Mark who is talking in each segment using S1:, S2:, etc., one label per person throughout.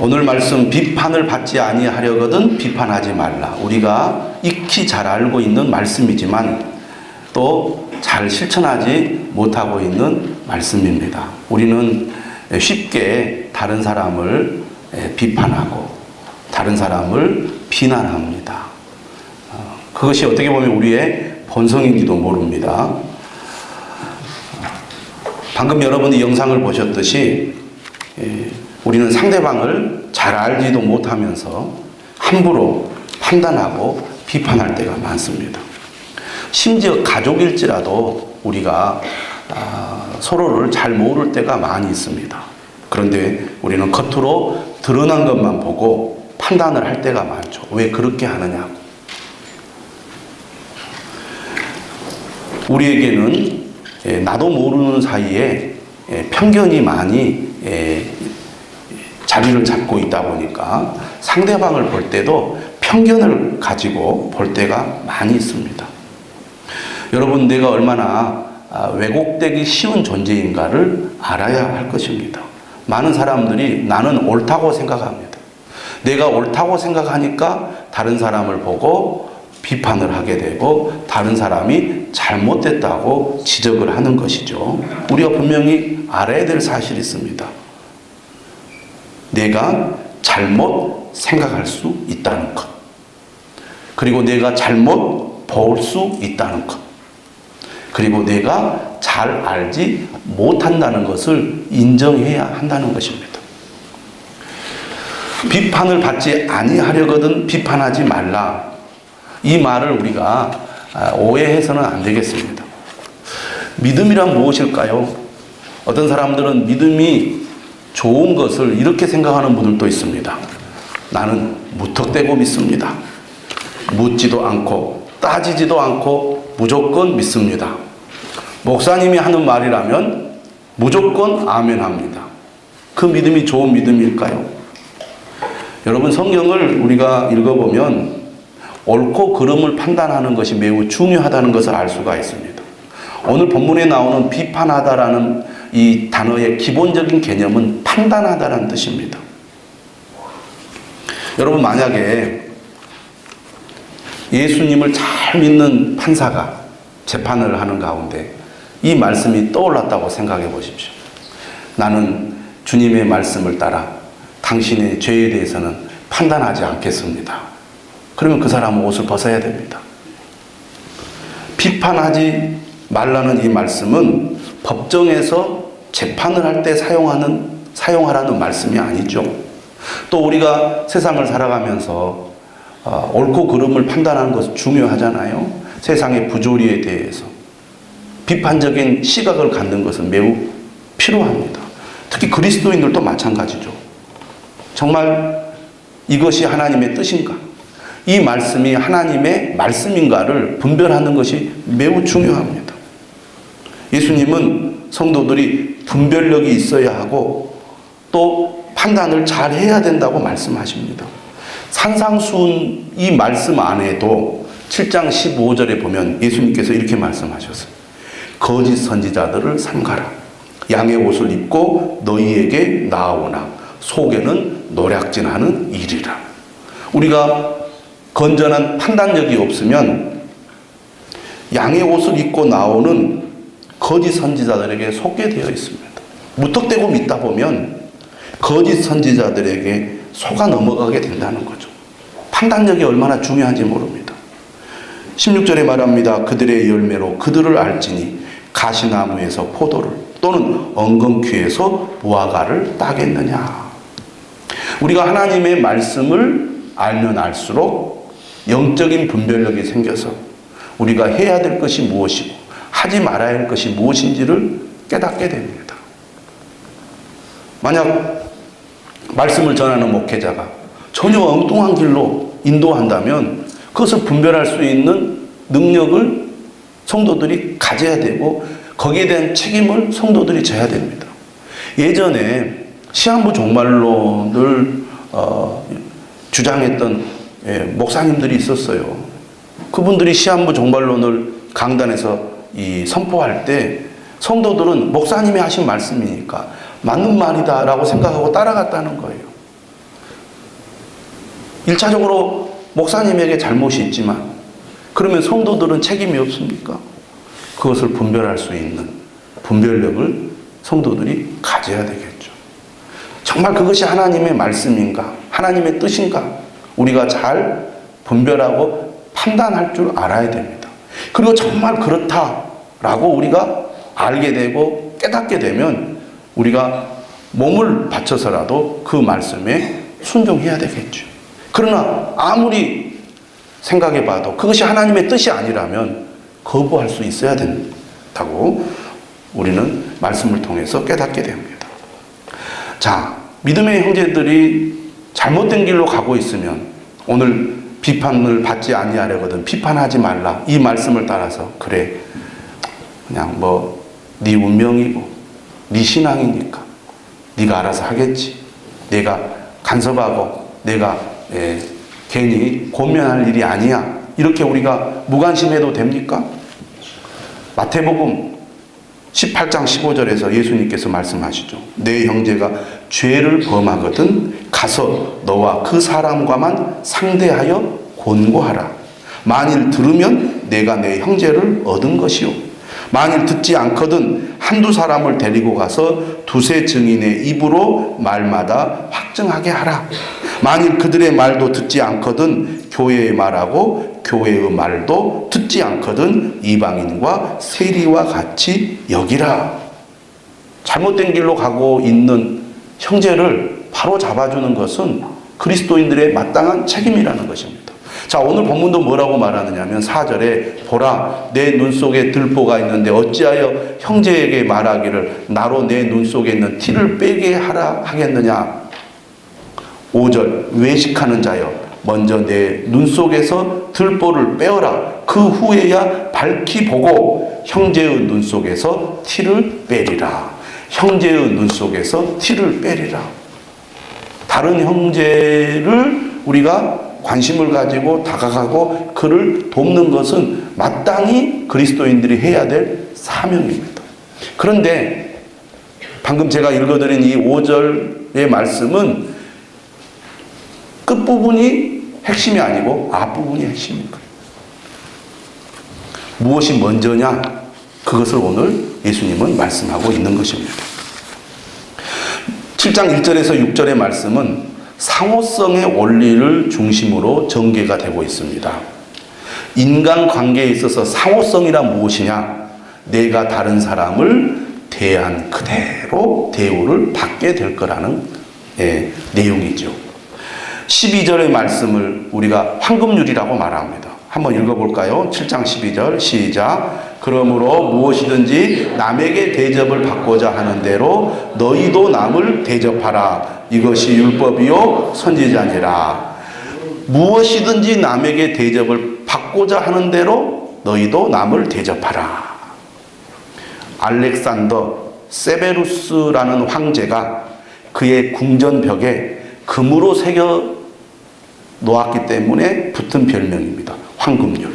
S1: 오늘 말씀 비판을 받지 아니하려거든 비판하지 말라. 우리가 익히 잘 알고 있는 말씀이지만 또 잘 실천하지 못하고 있는 말씀입니다. 우리는 쉽게 다른 사람을 비판하고 다른 사람을 비난합니다. 그것이 어떻게 보면 우리의 본성인지도 모릅니다. 방금 여러분이 영상을 보셨듯이 우리는 상대방을 잘 알지도 못하면서 함부로 판단하고 비판할 때가 많습니다. 심지어 가족일지라도 우리가 서로를 잘 모를 때가 많이 있습니다. 그런데 우리는 겉으로 드러난 것만 보고 판단을 할 때가 많죠. 왜 그렇게 하느냐고. 우리에게는 나도 모르는 사이에 편견이 많이 자리를 잡고 있다 보니까 상대방을 볼 때도 편견을 가지고 볼 때가 많이 있습니다. 여러분, 내가 얼마나 왜곡되기 쉬운 존재인가를 알아야 할 것입니다. 많은 사람들이 나는 옳다고 생각합니다. 내가 옳다고 생각하니까 다른 사람을 보고 비판을 하게 되고 다른 사람이 잘못됐다고 지적을 하는 것이죠. 우리가 분명히 알아야 될 사실이 있습니다. 내가 잘못 생각할 수 있다는 것. 그리고 내가 잘못 볼 수 있다는 것. 그리고 내가 잘 알지 못한다는 것을 인정해야 한다는 것입니다. 비판을 받지 아니하려거든 비판하지 말라. 이 말을 우리가 오해해서는 안 되겠습니다. 믿음이란 무엇일까요? 어떤 사람들은 믿음이 좋은 것을 이렇게 생각하는 분들도 있습니다. 나는 무턱대고 믿습니다. 묻지도 않고 따지지도 않고 무조건 믿습니다. 목사님이 하는 말이라면 무조건 아멘합니다. 그 믿음이 좋은 믿음일까요? 여러분, 성경을 우리가 읽어보면 옳고 그름을 판단하는 것이 매우 중요하다는 것을 알 수가 있습니다. 오늘 본문에 나오는 비판하다라는 이 단어의 기본적인 개념은 판단하다라는 뜻입니다. 여러분, 만약에 예수님을 잘 믿는 판사가 재판을 하는 가운데 이 말씀이 떠올랐다고 생각해 보십시오. 나는 주님의 말씀을 따라 당신의 죄에 대해서는 판단하지 않겠습니다. 그러면 그 사람은 옷을 벗어야 됩니다. 비판하지 말라는 이 말씀은 법정에서 재판을 할 때 사용하라는 말씀이 아니죠. 또 우리가 세상을 살아가면서 옳고 그름을 판단하는 것은 중요하잖아요. 세상의 부조리에 대해서 비판적인 시각을 갖는 것은 매우 필요합니다. 특히 그리스도인들도 마찬가지죠. 정말 이것이 하나님의 뜻인가? 이 말씀이 하나님의 말씀인가를 분별하는 것이 매우 중요합니다. 예수님은 성도들이 분별력이 있어야 하고 또 판단을 잘 해야 된다고 말씀하십니다. 산상수훈 이 말씀 안에도 7장 15절에 보면 예수님께서 이렇게 말씀하셨어요. 거짓 선지자들을 삼가라. 양의 옷을 입고 너희에게 나아오나 속에는 노략질하는 일이라. 우리가 건전한 판단력이 없으면 양의 옷을 입고 나오는 거짓 선지자들에게 속게 되어 있습니다. 무턱대고 믿다 보면 거짓 선지자들에게 속아 넘어가게 된다는 거죠. 판단력이 얼마나 중요한지 모릅니다. 16절에 말합니다. 그들의 열매로 그들을 알지니 가시나무에서 포도를 또는 엉겅퀴에서 무화과를 따겠느냐. 우리가 하나님의 말씀을 알면 알수록 영적인 분별력이 생겨서 우리가 해야 될 것이 무엇이고 하지 말아야 할 것이 무엇인지를 깨닫게 됩니다. 만약 말씀을 전하는 목회자가 전혀 엉뚱한 길로 인도한다면 그것을 분별할 수 있는 능력을 성도들이 가져야 되고 거기에 대한 책임을 성도들이 져야 됩니다. 예전에 시한부 종말론을 주장했던 목사님들이 있었어요. 그분들이 시한부 종말론을 강단에서 선포할 때 성도들은 목사님이 하신 말씀이니까 맞는 말이다라고 생각하고 따라갔다는 거예요. 1차적으로 목사님에게 잘못이 있지만 그러면 성도들은 책임이 없습니까? 그것을 분별할 수 있는 분별력을 성도들이 가져야 되겠죠. 정말 그것이 하나님의 말씀인가? 하나님의 뜻인가? 우리가 잘 분별하고 판단할 줄 알아야 됩니다. 그리고 정말 그렇다라고 우리가 알게 되고 깨닫게 되면 우리가 몸을 바쳐서라도 그 말씀에 순종해야 되겠죠. 그러나 아무리 생각해 봐도 그것이 하나님의 뜻이 아니라면 거부할 수 있어야 된다고 우리는 말씀을 통해서 깨닫게 됩니다. 자, 믿음의 형제들이 잘못된 길로 가고 있으면 오늘 비판을 받지 아니하려거든 비판하지 말라 이 말씀을 따라서 그래 그냥 네 운명이고 네 신앙이니까 네가 알아서 하겠지. 내가 간섭하고 내가 괜히 권면할 일이 아니야. 이렇게 우리가 무관심해도 됩니까? 마태복음 18장 15절에서 예수님께서 말씀하시죠. 내 형제가 죄를 범하거든 가서 너와 그 사람과만 상대하여 권고하라. 만일 들으면 내가 내 형제를 얻은 것이요. 만일 듣지 않거든 한두 사람을 데리고 가서 두세 증인의 입으로 말마다 확증하게 하라. 만일 그들의 말도 듣지 않거든 교회의 말하고 교회의 말도 듣지 않거든 이방인과 세리와 같이 여기라. 잘못된 길로 가고 있는 형제를 바로 잡아주는 것은 그리스도인들의 마땅한 책임이라는 것입니다. 자, 오늘 본문도 뭐라고 말하느냐면 4절에 보라 내 눈 속에 들보가 있는데 어찌하여 형제에게 말하기를 나로 내 눈 속에 있는 티를 빼게 하라 하겠느냐. 5절 외식하는 자여 먼저 내 눈 속에서 들보를 빼어라. 그 후에야 밝히 보고 형제의 눈 속에서 티를 빼리라. 형제의 눈 속에서 티를 빼리라. 다른 형제를 우리가 관심을 가지고 다가가고 그를 돕는 것은 마땅히 그리스도인들이 해야 될 사명입니다. 그런데 방금 제가 읽어드린 이 5절의 말씀은 끝부분이 핵심이 아니고 앞부분이 핵심입니다. 무엇이 먼저냐? 그것을 오늘 예수님은 말씀하고 있는 것입니다. 7장 1절에서 6절의 말씀은 상호성의 원리를 중심으로 전개가 되고 있습니다. 인간관계에 있어서 상호성이란 무엇이냐? 내가 다른 사람을 대한 그대로 대우를 받게 될 거라는 내용이죠. 12절의 말씀을 우리가 황금률이라고 말합니다. 한번 읽어볼까요? 7장 12절 시작. 그러므로 무엇이든지 남에게 대접을 받고자 하는 대로 너희도 남을 대접하라. 이것이 율법이요 선지자니라. 무엇이든지 남에게 대접을 받고자 하는 대로 너희도 남을 대접하라. 알렉산더 세베루스라는 황제가 그의 궁전벽에 금으로 새겨 놓았기 때문에 붙은 별명입니다. 황금률.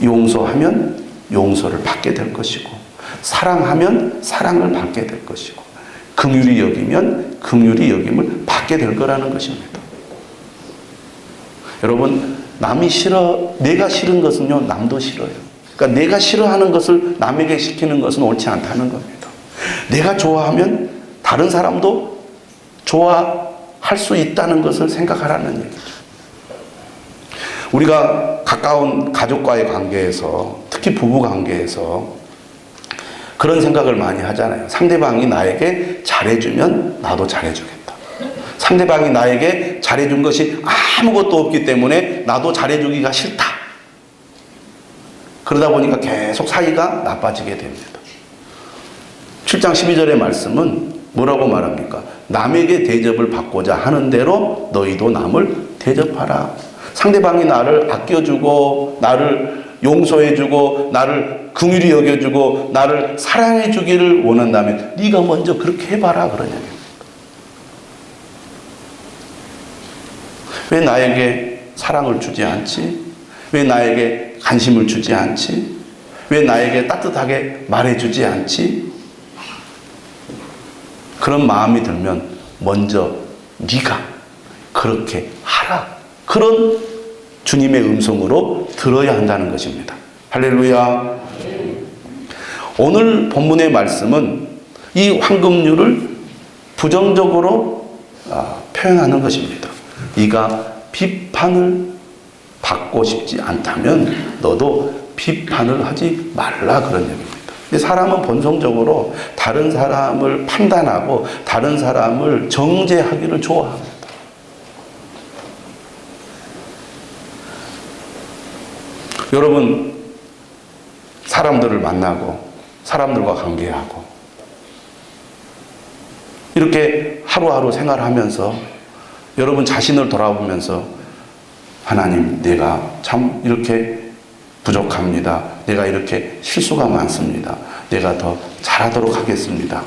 S1: 용서하면 용서를 받게 될 것이고 사랑하면 사랑을 받게 될 것이고 긍휼히 여기면 긍휼히 여김을 받게 될 거라는 것입니다. 여러분, 남이 싫어, 내가 싫은 것은요 남도 싫어요. 그러니까 내가 싫어하는 것을 남에게 시키는 것은 옳지 않다는 겁니다. 내가 좋아하면 다른 사람도 좋아할 수 있다는 것을 생각하라는 얘기죠. 우리가 가까운 가족과의 관계에서 특히 부부 관계에서 그런 생각을 많이 하잖아요. 상대방이 나에게 잘해주면 나도 잘해주겠다. 상대방이 나에게 잘해준 것이 아무것도 없기 때문에 나도 잘해주기가 싫다. 그러다 보니까 계속 사이가 나빠지게 됩니다. 7장 12절의 말씀은 뭐라고 말합니까? 남에게 대접을 받고자 하는 대로 너희도 남을 대접하라. 상대방이 나를 아껴주고 나를 용서해주고 나를 긍휼히 여겨주고 나를 사랑해주기를 원한다면 네가 먼저 그렇게 해봐라 그러냐면 왜 나에게 사랑을 주지 않지? 왜 나에게 관심을 주지 않지? 왜 나에게 따뜻하게 말해주지 않지? 그런 마음이 들면 먼저 네가 그렇게 하라. 그런 주님의 음성으로 들어야 한다는 것입니다. 할렐루야. 오늘 본문의 말씀은 이 황금률을 부정적으로 표현하는 것입니다. 네가 비판을 받고 싶지 않다면 너도 비판을 하지 말라, 그런 얘기입니다. 근데 사람은 본성적으로 다른 사람을 판단하고 다른 사람을 정죄하기를 좋아합니다. 여러분, 사람들을 만나고 사람들과 관계하고 이렇게 하루하루 생활하면서 여러분 자신을 돌아보면서 하나님, 내가 참 이렇게 부족합니다. 내가 이렇게 실수가 많습니다. 내가 더 잘하도록 하겠습니다.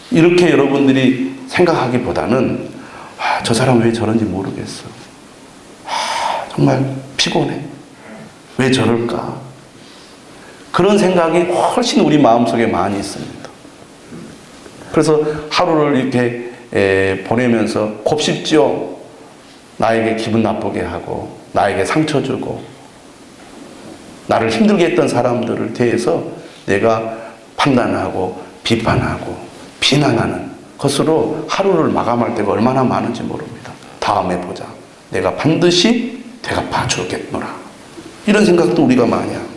S1: 이렇게 여러분들이 생각하기보다는 저 사람 왜 저런지 모르겠어. 정말 피곤해. 왜 저럴까? 그런 생각이 훨씬 우리 마음속에 많이 있습니다. 그래서 하루를 이렇게 보내면서 곱씹지요. 나에게 기분 나쁘게 하고 나에게 상처 주고 나를 힘들게 했던 사람들을 대해서 내가 판단하고 비판하고 비난하는 것으로 하루를 마감할 때가 얼마나 많은지 모릅니다. 다음에 보자. 내가 반드시 대갚아 주겠노라. 이런 생각도 우리가 많이 합니다.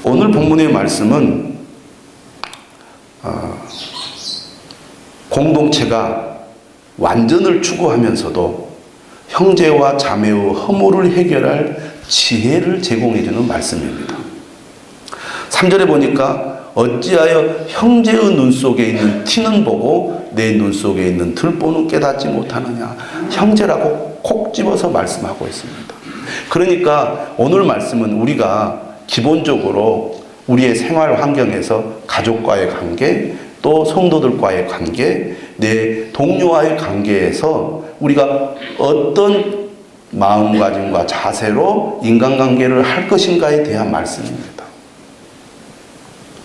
S1: 오늘 본문의 말씀은 공동체가 완전을 추구하면서도 형제와 자매의 허물을 해결할 지혜를 제공해 주는 말씀입니다. 3절에 보니까 어찌하여 형제의 눈 속에 있는 티는 보고 내 눈 속에 있는 들보는 깨닫지 못하느냐. 형제라고 콕 집어서 말씀하고 있습니다. 그러니까 오늘 말씀은 우리가 기본적으로 우리의 생활 환경에서 가족과의 관계, 또 성도들과의 관계, 내 동료와의 관계에서 우리가 어떤 마음가짐과 자세로 인간관계를 할 것인가에 대한 말씀입니다.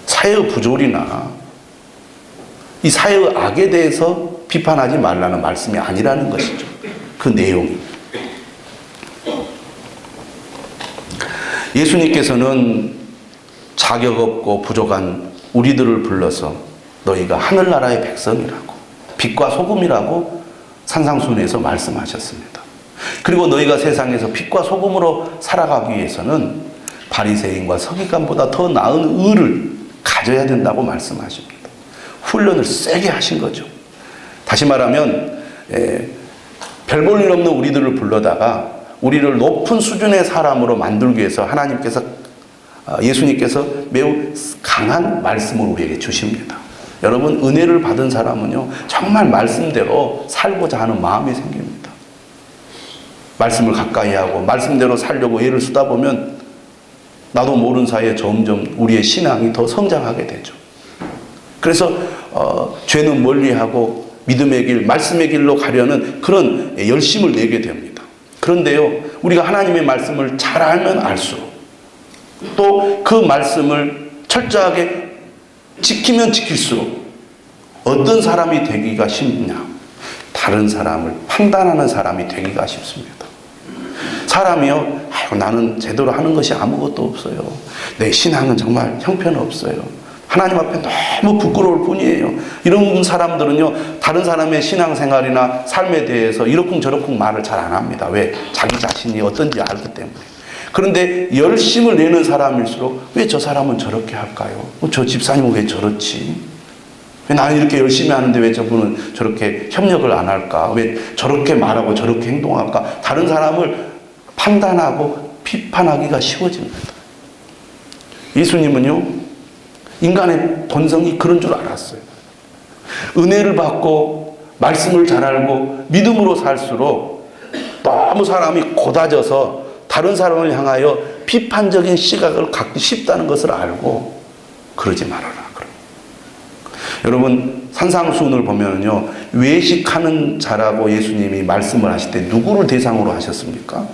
S1: 사회의 부조리나 이 사회의 악에 대해서 비판하지 말라는 말씀이 아니라는 것이죠. 그 내용이. 예수님께서는 자격 없고 부족한 우리들을 불러서 너희가 하늘나라의 백성이라고, 빛과 소금이라고 산상수훈에서 말씀하셨습니다. 그리고 너희가 세상에서 빛과 소금으로 살아가기 위해서는 바리새인과 서기관보다 더 나은 의를 가져야 된다고 말씀하십니다. 훈련을 세게 하신 거죠. 다시 말하면 별 볼 일 없는 우리들을 불러다가 우리를 높은 수준의 사람으로 만들기 위해서 하나님께서, 예수님께서 매우 강한 말씀을 우리에게 주십니다. 여러분, 은혜를 받은 사람은요, 정말 말씀대로 살고자 하는 마음이 생깁니다. 말씀을 가까이 하고 말씀대로 살려고 애를 쓰다 보면 나도 모르는 사이에 점점 우리의 신앙이 더 성장하게 되죠. 그래서 죄는 멀리하고 믿음의 길, 말씀의 길로 가려는 그런 열심을 내게 됩니다. 그런데요, 우리가 하나님의 말씀을 잘 알면 알수록 또 그 말씀을 철저하게 지키면 지킬수록 어떤 사람이 되기가 쉽냐? 다른 사람을 판단하는 사람이 되기가 쉽습니다. 사람이요, 나는 제대로 하는 것이 아무것도 없어요. 내 신앙은 정말 형편없어요. 하나님 앞에 너무 부끄러울 뿐이에요. 이런 사람들은요, 다른 사람의 신앙생활이나 삶에 대해서 이러쿵저러쿵 말을 잘 안 합니다. 왜? 자기 자신이 어떤지 알기 때문에. 그런데 열심을 내는 사람일수록 왜 저 사람은 저렇게 할까요? 저 집사님은 왜 저렇지? 왜 나는 이렇게 열심히 하는데 왜 저분은 저렇게 협력을 안 할까? 왜 저렇게 말하고 저렇게 행동할까? 다른 사람을 판단하고 비판하기가 쉬워집니다. 예수님은요, 인간의 본성이 그런 줄 알았어요. 은혜를 받고 말씀을 잘 알고 믿음으로 살수록 너무 사람이 고다져서 다른 사람을 향하여 비판적인 시각을 갖기 쉽다는 것을 알고 그러지 말아라. 여러분, 산상수훈을 보면요, 외식하는 자라고 예수님이 말씀을 하실 때 누구를 대상으로 하셨습니까?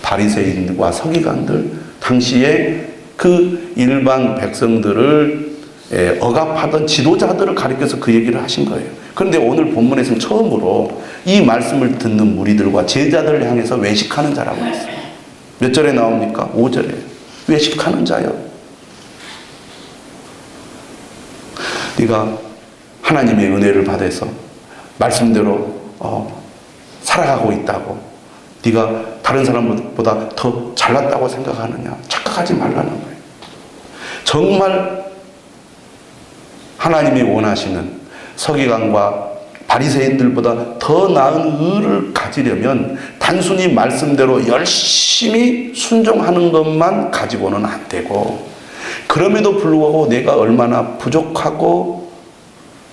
S1: 바리새인과 서기관들, 당시에 그 일반 백성들을 억압하던 지도자들을 가리켜서 그 얘기를 하신 거예요. 그런데 오늘 본문에서는 처음으로 이 말씀을 듣는 무리들과 제자들을 향해서 외식하는 자라고 했어요. 몇 절에 나옵니까? 5절에. 외식하는 자요. 네가 하나님의 은혜를 받아서 말씀대로 살아가고 있다고, 네가 다른 사람보다 더 잘났다고 생각하느냐? 착각하지 말라는 거예요. 정말 하나님이 원하시는 서기관과 바리새인들보다 더 나은 의를 가지려면 단순히 말씀대로 열심히 순종하는 것만 가지고는 안 되고, 그럼에도 불구하고 내가 얼마나 부족하고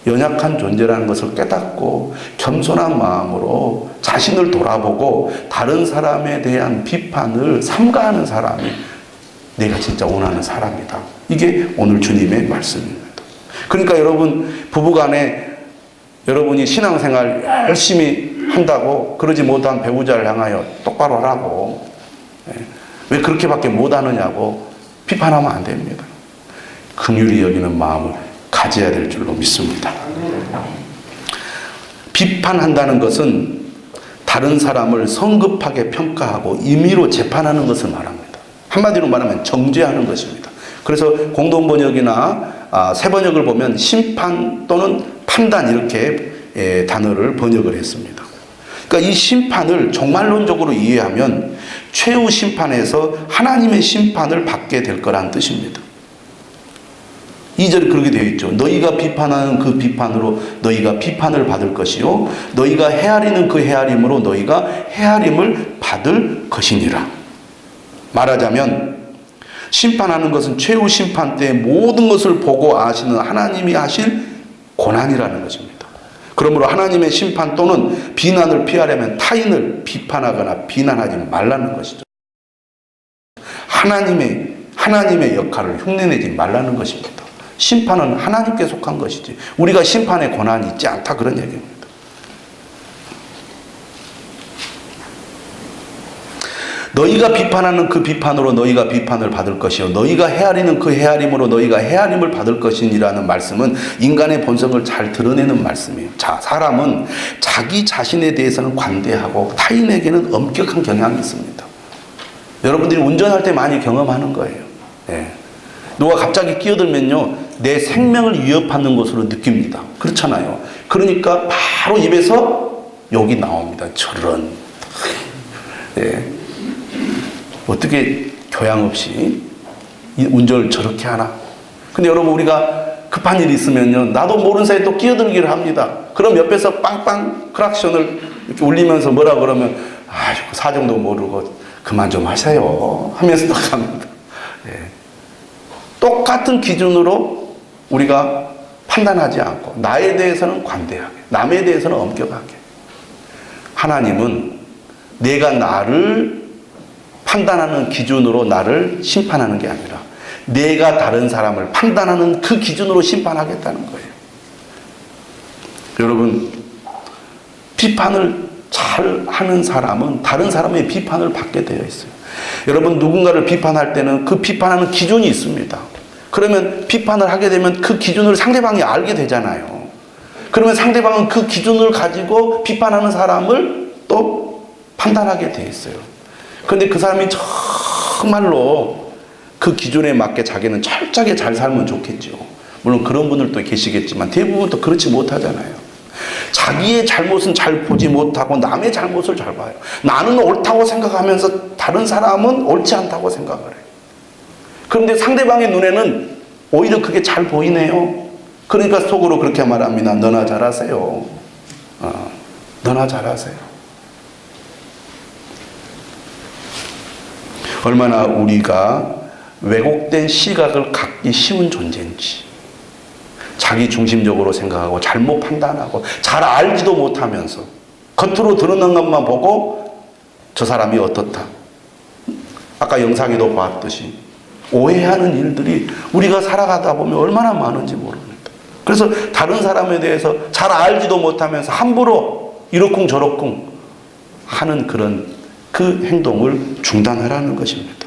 S1: 연약한 존재라는 것을 깨닫고 겸손한 마음으로 자신을 돌아보고 다른 사람에 대한 비판을 삼가하는 사람이 내가 진짜 원하는 사람이다. 이게 오늘 주님의 말씀입니다. 그러니까 여러분, 부부간에 여러분이 신앙생활 열심히 한다고 그러지 못한 배우자를 향하여 똑바로 하라고, 왜 그렇게밖에 못하느냐고 비판하면 안 됩니다. 긍휼히 여기는 마음을 가져야 될 줄로 믿습니다. 비판한다는 것은 다른 사람을 성급하게 평가하고 임의로 재판하는 것을 말합니다. 한마디로 말하면 정죄하는 것입니다. 그래서 공동번역이나 새 번역을 보면 심판 또는 판단, 이렇게 단어를 번역을 했습니다. 그러니까 이 심판을 종말론적으로 이해하면 최후 심판에서 하나님의 심판을 받게 될 거란 뜻입니다. 2절에 그렇게 되어 있죠. 너희가 비판하는 그 비판으로 너희가 비판을 받을 것이요, 너희가 헤아리는 그 헤아림으로 너희가 헤아림을 받을 것이니라. 말하자면 심판하는 것은 최후 심판 때 모든 것을 보고 아시는 하나님이 하실 고난이라는 것입니다. 그러므로 하나님의 심판 또는 비난을 피하려면 타인을 비판하거나 비난하지 말라는 것이죠. 하나님의 역할을 흉내내지 말라는 것입니다. 심판은 하나님께 속한 것이지 우리가 심판의 권한이 있지 않다, 그런 얘기입니다. 너희가 비판하는 그 비판으로 너희가 비판을 받을 것이요, 너희가 헤아리는 그 헤아림으로 너희가 헤아림을 받을 것이니라는 말씀은 인간의 본성을 잘 드러내는 말씀이에요. 자, 사람은 자기 자신에 대해서는 관대하고 타인에게는 엄격한 경향이 있습니다. 여러분들이 운전할 때 많이 경험하는 거예요. 누가 갑자기 끼어들면요, 내 생명을 위협하는 것으로 느낍니다. 그렇잖아요. 그러니까 바로 입에서 욕이 나옵니다. 저런. 어떻게 교양 없이 운전을 저렇게 하나. 근데 여러분, 우리가 급한 일이 있으면요, 나도 모르는 사이에 또 끼어들기를 합니다. 그럼 옆에서 빵빵 크락션을 이렇게 울리면서 뭐라 그러면, 사정도 모르고 그만 좀 하세요 하면서 또 갑니다. 똑같은 기준으로 우리가 판단하지 않고 나에 대해서는 관대하게, 남에 대해서는 엄격하게. 하나님은 내가 나를 판단하는 기준으로 나를 심판하는 게 아니라 내가 다른 사람을 판단하는 그 기준으로 심판하겠다는 거예요. 여러분, 비판을 잘 하는 사람은 다른 사람의 비판을 받게 되어 있어요. 여러분, 누군가를 비판할 때는 그 비판하는 기준이 있습니다. 그러면 비판을 하게 되면 그 기준을 상대방이 알게 되잖아요. 그러면 상대방은 그 기준을 가지고 비판하는 사람을 또 판단하게 돼 있어요. 그런데 그 사람이 정말로 그 기준에 맞게 자기는 철저하게 잘 살면 좋겠죠. 물론 그런 분들도 계시겠지만 대부분 또 그렇지 못하잖아요. 자기의 잘못은 잘 보지 못하고 남의 잘못을 잘 봐요. 나는 옳다고 생각하면서 다른 사람은 옳지 않다고 생각을 해요. 그런데 상대방의 눈에는 오히려 그게 잘 보이네요. 그러니까 속으로 그렇게 말합니다. 너나 잘하세요. 너나 잘하세요. 얼마나 우리가 왜곡된 시각을 갖기 쉬운 존재인지, 자기 중심적으로 생각하고 잘못 판단하고 잘 알지도 못하면서 겉으로 드러난 것만 보고 저 사람이 어떻다, 아까 영상에도 봤듯이 오해하는 일들이 우리가 살아가다 보면 얼마나 많은지 모릅니다. 그래서 다른 사람에 대해서 잘 알지도 못하면서 함부로 이러쿵저러쿵 하는 그런 그 행동을 중단하라는 것입니다.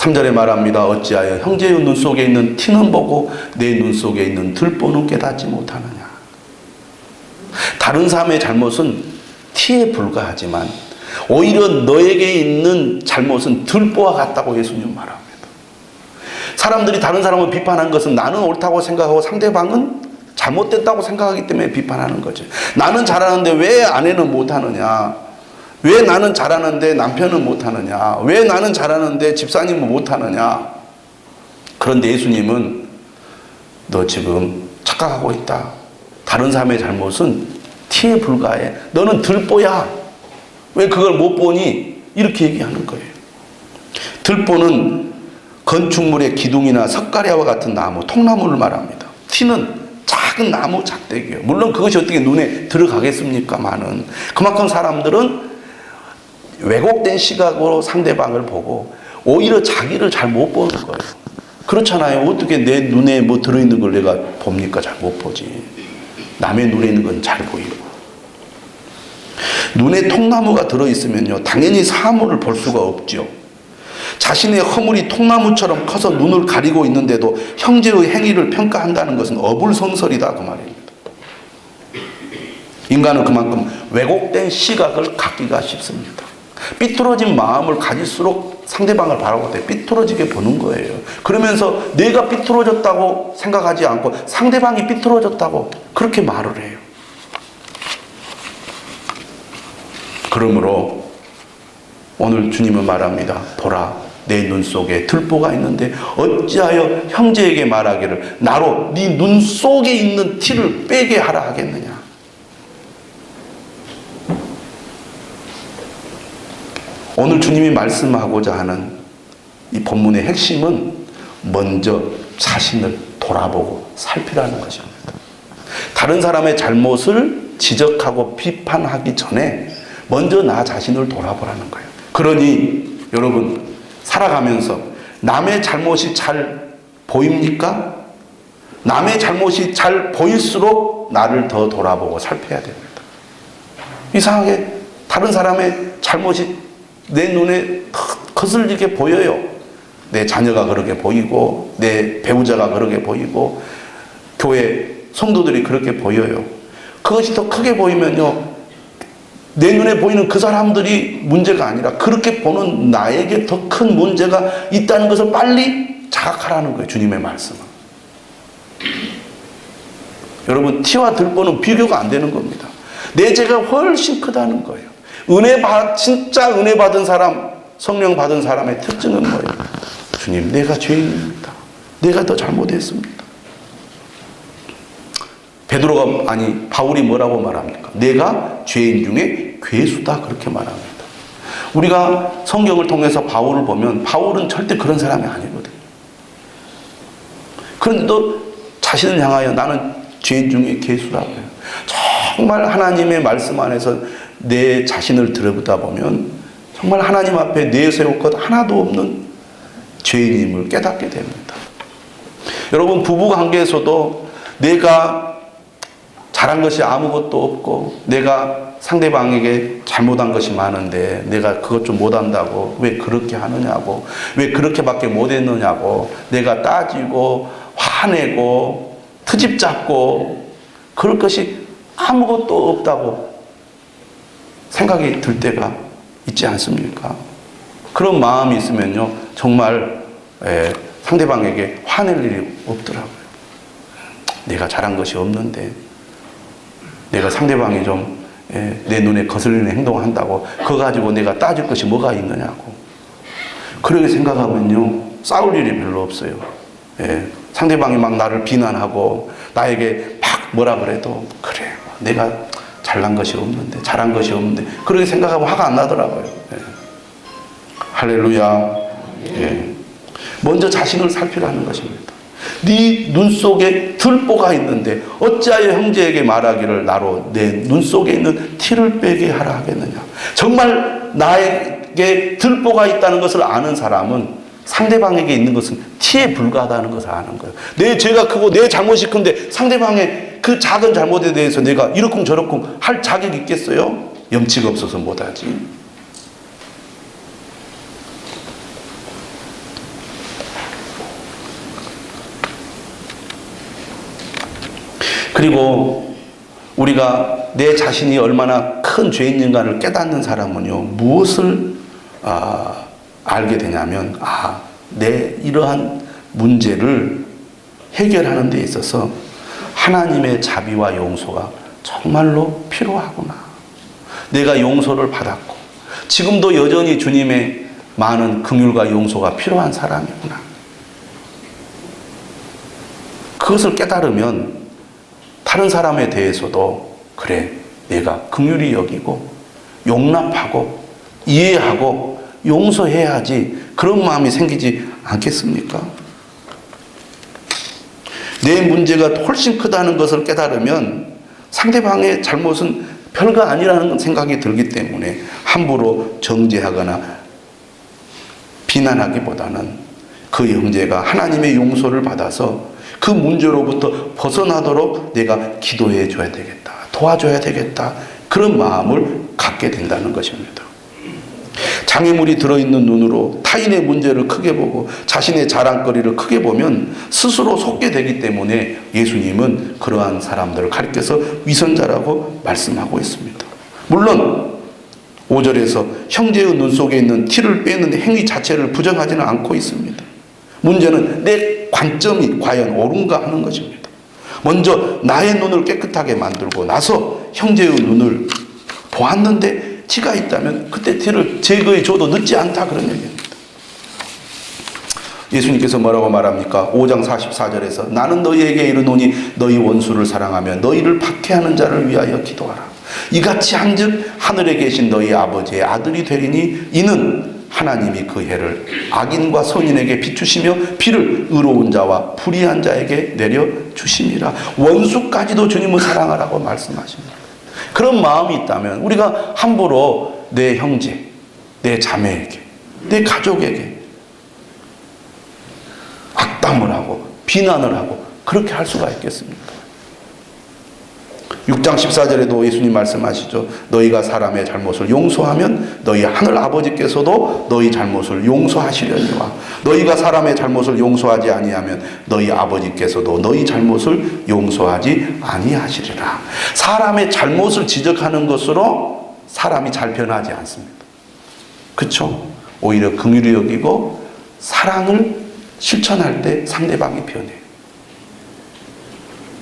S1: 3절에 말합니다. 어찌하여 형제의 눈 속에 있는 티는 보고 내 눈 속에 있는 들보는 깨닫지 못하느냐. 다른 사람의 잘못은 티에 불과하지만 오히려 너에게 있는 잘못은 들보와 같다고 예수님은 말합니다. 사람들이 다른 사람을 비판한 것은 나는 옳다고 생각하고 상대방은 잘못됐다고 생각하기 때문에 비판하는 거죠. 나는 잘하는데 왜 아내는 못하느냐? 왜 나는 잘하는데 남편은 못하느냐? 왜 나는 잘하는데 집사님은 못하느냐? 그런데 예수님은 너 지금 착각하고 있다. 다른 사람의 잘못은 티에 불과해. 너는 들보야. 왜 그걸 못 보니? 이렇게 얘기하는 거예요. 들보는 건축물의 기둥이나 석가래와 같은 나무, 통나무를 말합니다. 티는 작은 나무 작대기예요. 물론 그것이 어떻게 눈에 들어가겠습니까마는 그만큼 사람들은 왜곡된 시각으로 상대방을 보고 오히려 자기를 잘 못 보는 거예요. 그렇잖아요. 어떻게 내 눈에 뭐 들어있는 걸 내가 봅니까? 잘 못 보지. 남의 눈에 있는 건 잘 보이고. 눈에 통나무가 들어있으면요, 당연히 사물을 볼 수가 없죠. 자신의 허물이 통나무처럼 커서 눈을 가리고 있는데도 형제의 행위를 평가한다는 것은 어불성설이다 그 말입니다. 인간은 그만큼 왜곡된 시각을 갖기가 쉽습니다. 삐뚤어진 마음을 가질수록 상대방을 바라보되 삐뚤어지게 보는 거예요. 그러면서 내가 삐뚤어졌다고 생각하지 않고 상대방이 삐뚤어졌다고 그렇게 말을 해요. 그러므로 오늘 주님은 말합니다. 보라, 내 눈 속에 들보가 있는데 어찌하여 형제에게 말하기를 나로 네 눈 속에 있는 티를 빼게 하라 하겠느냐. 오늘 주님이 말씀하고자 하는 이 본문의 핵심은 먼저 자신을 돌아보고 살피라는 것입니다. 다른 사람의 잘못을 지적하고 비판하기 전에 먼저 나 자신을 돌아보라는 거예요. 그러니 여러분 살아가면서 남의 잘못이 잘 보입니까? 남의 잘못이 잘 보일수록 나를 더 돌아보고 살펴야 됩니다. 이상하게 다른 사람의 잘못이 내 눈에 거슬리게 보여요. 내 자녀가 그렇게 보이고 내 배우자가 그렇게 보이고 교회 성도들이 그렇게 보여요. 그것이 더 크게 보이면요, 내 눈에 보이는 그 사람들이 문제가 아니라 그렇게 보는 나에게 더 큰 문제가 있다는 것을 빨리 자각하라는 거예요. 주님의 말씀은. 여러분, 티와 들보는 비교가 안 되는 겁니다. 내 죄가 훨씬 크다는 거예요. 진짜 은혜 받은 사람, 성령 받은 사람의 특징은 뭐예요? 주님, 내가 죄인입니다. 내가 더 잘못했습니다. 바울이 뭐라고 말합니까? 내가 죄인 중에 괴수다 그렇게 말합니다. 우리가 성경을 통해서 바울을 보면 바울은 절대 그런 사람이 아니거든요. 그런데도 자신을 향하여 나는 죄인 중에 괴수라고 해요. 정말 하나님의 말씀 안에서 내 자신을 들여다보다 보면 정말 하나님 앞에 내세울 것 하나도 없는 죄인임을 깨닫게 됩니다. 여러분, 부부관계에서도 내가 잘한 것이 아무것도 없고 내가 상대방에게 잘못한 것이 많은데 내가 그것 좀 못한다고 왜 그렇게 하느냐고, 왜 그렇게밖에 못했느냐고 내가 따지고 화내고 트집 잡고 그럴 것이 아무것도 없다고 생각이 들 때가 있지 않습니까? 그런 마음이 있으면요, 정말 상대방에게 화낼 일이 없더라고요. 내가 잘한 것이 없는데 내가 상대방이 좀 내 눈에 거슬리는 행동을 한다고 그거 가지고 내가 따질 것이 뭐가 있느냐고 그렇게 생각하면요, 싸울 일이 별로 없어요. 상대방이 막 나를 비난하고 나에게 막 뭐라 그래도 그래, 내가 잘난 것이 없는데 잘한 것이 없는데 그렇게 생각하면 화가 안 나더라고요. 할렐루야. 먼저 자신을 살피라는 것입니다. 네 눈 속에 들보가 있는데 어찌하여 형제에게 말하기를 나로 내 눈 속에 있는 티를 빼게 하라 하겠느냐. 정말 나에게 들보가 있다는 것을 아는 사람은 상대방에게 있는 것은 티에 불과하다는 것을 아는 거예요. 내 죄가 크고 내 잘못이 큰데 상대방의 그 작은 잘못에 대해서 내가 이러쿵 저러쿵 할 자격이 있겠어요? 염치가 없어서 못하지. 그리고 우리가 내 자신이 얼마나 큰 죄인인가를 깨닫는 사람은요, 무엇을 알게 되냐면, 내 이러한 문제를 해결하는 데 있어서 하나님의 자비와 용서가 정말로 필요하구나. 내가 용서를 받았고 지금도 여전히 주님의 많은 긍휼과 용서가 필요한 사람이구나. 그것을 깨달으면 다른 사람에 대해서도 그래, 내가 긍휼히 여기고 용납하고 이해하고 용서해야지, 그런 마음이 생기지 않겠습니까? 내 문제가 훨씬 크다는 것을 깨달으면 상대방의 잘못은 별거 아니라는 생각이 들기 때문에 함부로 정죄하거나 비난하기보다는 그 형제가 하나님의 용서를 받아서 그 문제로부터 벗어나도록 내가 기도해 줘야 되겠다, 도와줘야 되겠다, 그런 마음을 갖게 된다는 것입니다. 장애물이 들어있는 눈으로 타인의 문제를 크게 보고 자신의 자랑거리를 크게 보면 스스로 속게 되기 때문에 예수님은 그러한 사람들을 가리켜서 위선자라고 말씀하고 있습니다. 물론 5절에서 형제의 눈 속에 있는 티를 빼는 행위 자체를 부정하지는 않고 있습니다. 문제는 내 관점이 과연 옳은가 하는 것입니다. 먼저 나의 눈을 깨끗하게 만들고 나서 형제의 눈을 보았는데 티가 있다면 그때 티를 제거해 줘도 늦지 않다, 그런 얘기입니다. 예수님께서 뭐라고 말합니까? 5장 44절에서 나는 너희에게 이르노니 너희 원수를 사랑하며 너희를 박해하는 자를 위하여 기도하라. 이같이 한즉 하늘에 계신 너희 아버지의 아들이 되리니 이는 하나님이 그 해를 악인과 선인에게 비추시며 비를 의로운 자와 불의한 자에게 내려주심이라. 원수까지도 주님을 사랑하라고 말씀하십니다. 그런 마음이 있다면 우리가 함부로 내 형제, 내 자매에게, 내 가족에게 악담을 하고 비난을 하고 그렇게 할 수가 있겠습니까? 6장 14절에도 예수님 말씀하시죠. 너희가 사람의 잘못을 용서하면 너희 하늘 아버지께서도 너희 잘못을 용서하시려니와 너희가 사람의 잘못을 용서하지 아니하면 너희 아버지께서도 너희 잘못을 용서하지 아니하시리라. 사람의 잘못을 지적하는 것으로 사람이 잘 변하지 않습니다. 그렇죠? 오히려 긍휼히 여기고 사랑을 실천할 때 상대방이 변해요.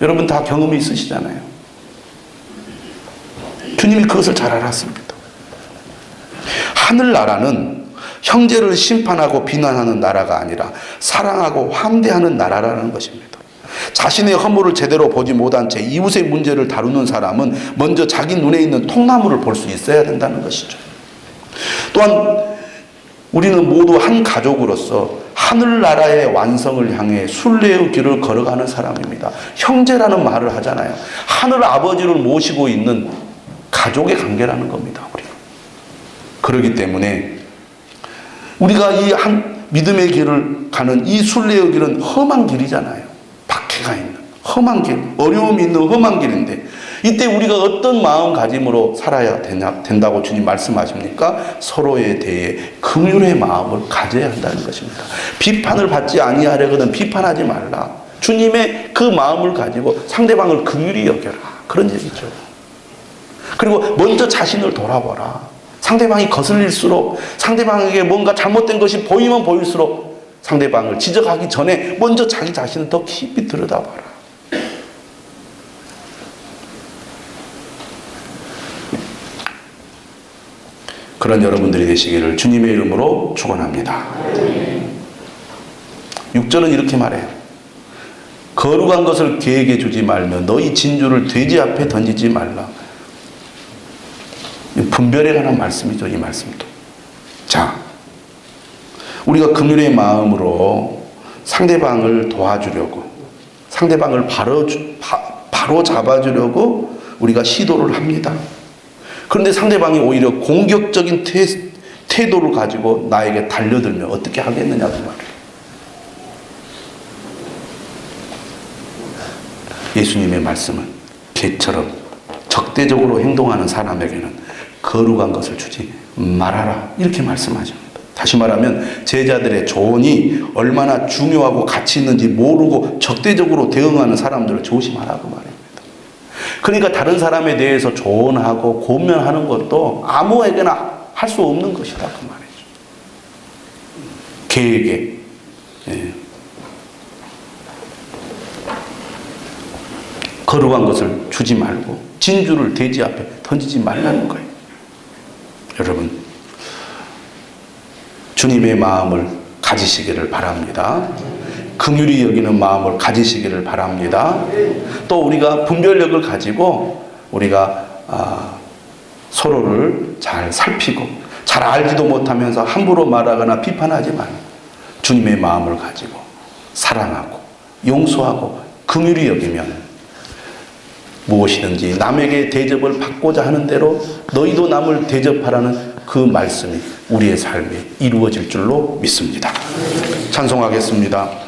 S1: 여러분 다 경험이 있으시잖아요. 주님이 그것을 잘 알았습니다. 하늘나라는 형제를 심판하고 비난하는 나라가 아니라 사랑하고 환대하는 나라라는 것입니다. 자신의 허물을 제대로 보지 못한 채 이웃의 문제를 다루는 사람은 먼저 자기 눈에 있는 통나무를 볼 수 있어야 된다는 것이죠. 또한 우리는 모두 한 가족으로서 하늘나라의 완성을 향해 순례의 길을 걸어가는 사람입니다. 형제라는 말을 하잖아요. 하늘 아버지를 모시고 있는 가족의 관계라는 겁니다. 우리가. 그렇기 때문에 우리가 이 한 믿음의 길을 가는 이 순례의 길은 험한 길이잖아요. 박해가 있는 험한 길, 어려움이 있는 험한 길인데 이때 우리가 어떤 마음가짐으로 살아야 된다고 주님 말씀하십니까? 서로에 대해 긍휼의 마음을 가져야 한다는 것입니다. 비판을 받지 아니하려거든 비판하지 말라. 주님의 그 마음을 가지고 상대방을 긍휼히 여겨라. 그런 얘기죠. 그리고 먼저 자신을 돌아보라. 상대방이 거슬릴수록 상대방에게 뭔가 잘못된 것이 보이면 보일수록 상대방을 지적하기 전에 먼저 자기 자신을 더 깊이 들여다봐라. 그런 여러분들이 되시기를 주님의 이름으로 축원합니다. 6절은 이렇게 말해요. 거룩한 것을 계획해 주지 말며 너희 진주를 돼지 앞에 던지지 말라. 분별에 관한 말씀이죠. 이 말씀도. 자, 우리가 긍휼의 마음으로 상대방을 도와주려고, 상대방을 바로 잡아주려고 우리가 시도를 합니다. 그런데 상대방이 오히려 공격적인 태도를 가지고 나에게 달려들면 어떻게 하겠느냐고 말이에요. 예수님의 말씀은 개처럼 적대적으로 행동하는 사람에게는 거룩한 것을 주지 말아라. 이렇게 말씀하십니다. 다시 말하면 제자들의 조언이 얼마나 중요하고 가치 있는지 모르고 적대적으로 대응하는 사람들을 조심하라고 말입니다. 그러니까 다른 사람에 대해서 조언하고 고면하는 것도 아무에게나 할 수 없는 것이다 그 말이죠. 개에게. 예. 거룩한 것을 주지 말고 진주를 돼지 앞에 던지지 말라는 거예요. 여러분, 주님의 마음을 가지시기를 바랍니다. 긍휼히 여기는 마음을 가지시기를 바랍니다. 또 우리가 분별력을 가지고 우리가 서로를 잘 살피고 잘 알지도 못하면서 함부로 말하거나 비판하지 말고 주님의 마음을 가지고 사랑하고 용서하고 긍휼히 여기면 무엇이든지 남에게 대접을 받고자 하는 대로 너희도 남을 대접하라는 그 말씀이 우리의 삶에 이루어질 줄로 믿습니다. 찬송하겠습니다.